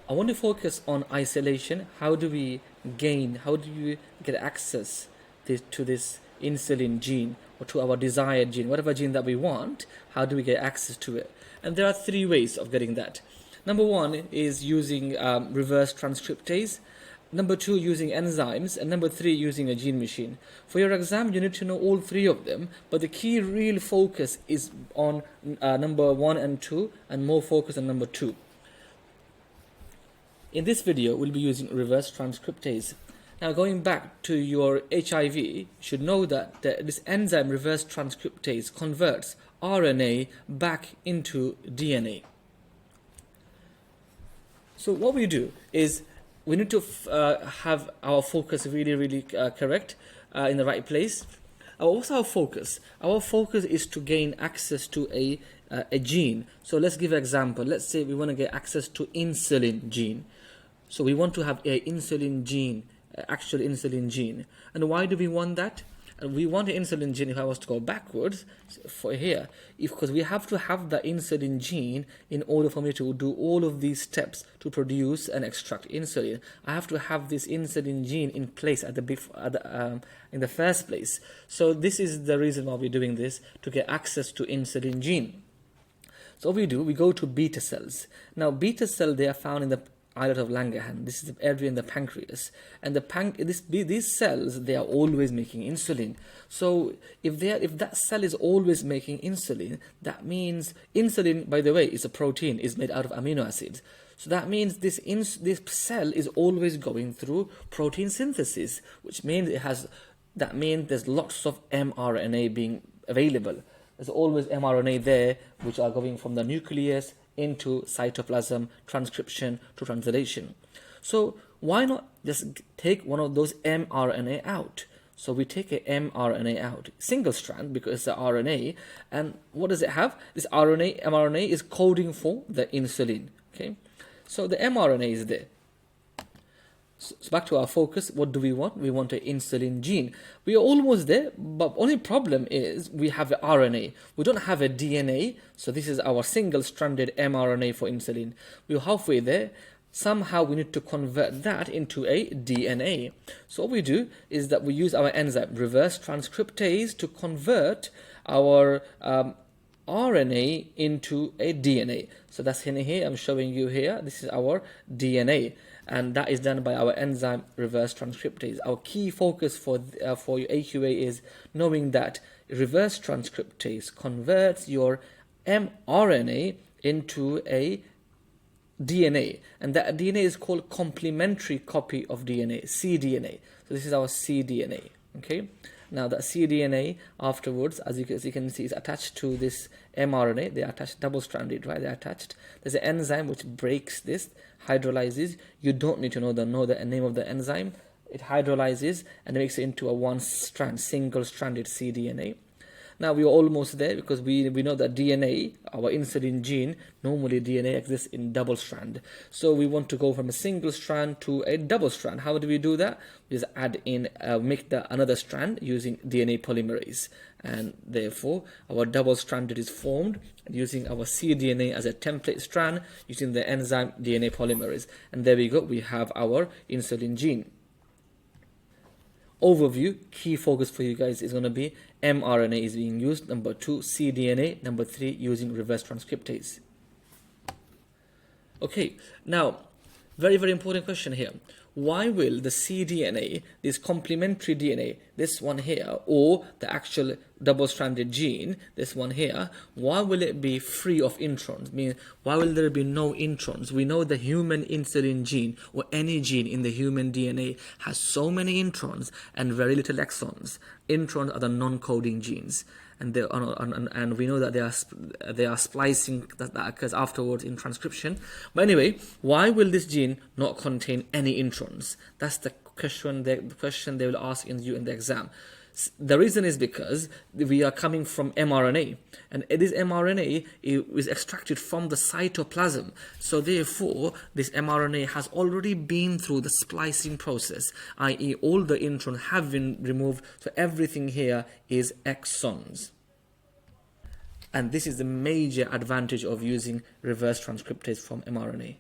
I want to focus on isolation. How do we how do you get access to this insulin gene or to our desired gene, whatever gene that we want, how do we get access to it? And there are three ways of getting that. Number one is using reverse transcriptase. Number two, using enzymes. And number three, using a gene machine. For your exam, you need to know all three of them, but the key real focus is on number one and two, and more focus on number two. In this video, we'll be using reverse transcriptase. Now, going back to your HIV, you should know that this enzyme reverse transcriptase converts RNA back into DNA. So what we do is we need to have our focus really correct in the right place. What's our focus? Our focus is to gain access to a gene. So let's give an example. Let's say we want to get access to insulin gene. So we want to have an insulin gene, actual insulin gene. And why do we want that? We want an insulin gene, if I was to go backwards for here, because we have to have the insulin gene in order for me to do all of these steps to produce and extract insulin. I have to have this insulin gene in place in the first place. So this is the reason why we're doing this, to get access to insulin gene. So what we do, we go to beta cells. Now beta cell, they are found in the islet of Langerhans. This is the area in the pancreas, and these cells, they are always making insulin. So if that cell is always making insulin, that means insulin, by the way, is a protein, is made out of amino acids. So that means this cell is always going through protein synthesis, which means there's lots of mRNA being available. There's always mRNA there, which are going from the nucleus into cytoplasm, transcription to translation. So why not just take one of those mRNA out? So we take a mRNA out, single strand, because it's the RNA. And what does it have? This mRNA is coding for the insulin. Okay, so the mRNA is there. So back to our focus, what do we want? We want an insulin gene. We are almost there, but only problem is we have an RNA. We don't have a DNA, so this is our single-stranded mRNA for insulin. We're halfway there. Somehow we need to convert that into a DNA. So what we do is that we use our enzyme, reverse transcriptase, to convert our RNA into a DNA. So that's in here, I'm showing you here, this is our DNA. And that is done by our enzyme reverse transcriptase. Our key focus for your AQA is knowing that reverse transcriptase converts your mRNA into a DNA, and that DNA is called complementary copy of DNA, cDNA. So this is our cDNA. Okay. Now that cDNA afterwards, as you can see, is attached to this mRNA. They are attached, double-stranded, right? They're attached. There's an enzyme which breaks this, hydrolyzes. You don't need to know the name of the enzyme. It hydrolyzes and makes it into a one-strand, single-stranded cDNA. Now we are almost there, because we know that DNA, our insulin gene, normally DNA exists in double strand. So we want to go from a single strand to a double strand. How do we do that? We just add in, make another strand using DNA polymerase. And therefore, our double stranded is formed using our cDNA as a template strand using the enzyme DNA polymerase. And there we go, we have our insulin gene. Overview, key focus for you guys is going to be mRNA is being used, number two, cDNA, number three, using reverse transcriptase. Okay, now, very important question here. Why will the cDNA, this complementary DNA, this one here, or the actual double-stranded gene, this one here, why will it be free of introns? I mean, why will there be no introns? We know the human insulin gene, or any gene in the human DNA, has so many introns and very little exons. Introns are the non-coding genes. And we know that they are splicing that occurs afterwards in transcription. But anyway, why will this gene not contain any introns? That's the question they will ask you in the exam. The reason is because we are coming from mRNA, and this mRNA is extracted from the cytoplasm. So therefore, this mRNA has already been through the splicing process, i.e. all the introns have been removed, so everything here is exons. And this is the major advantage of using reverse transcriptase from mRNA.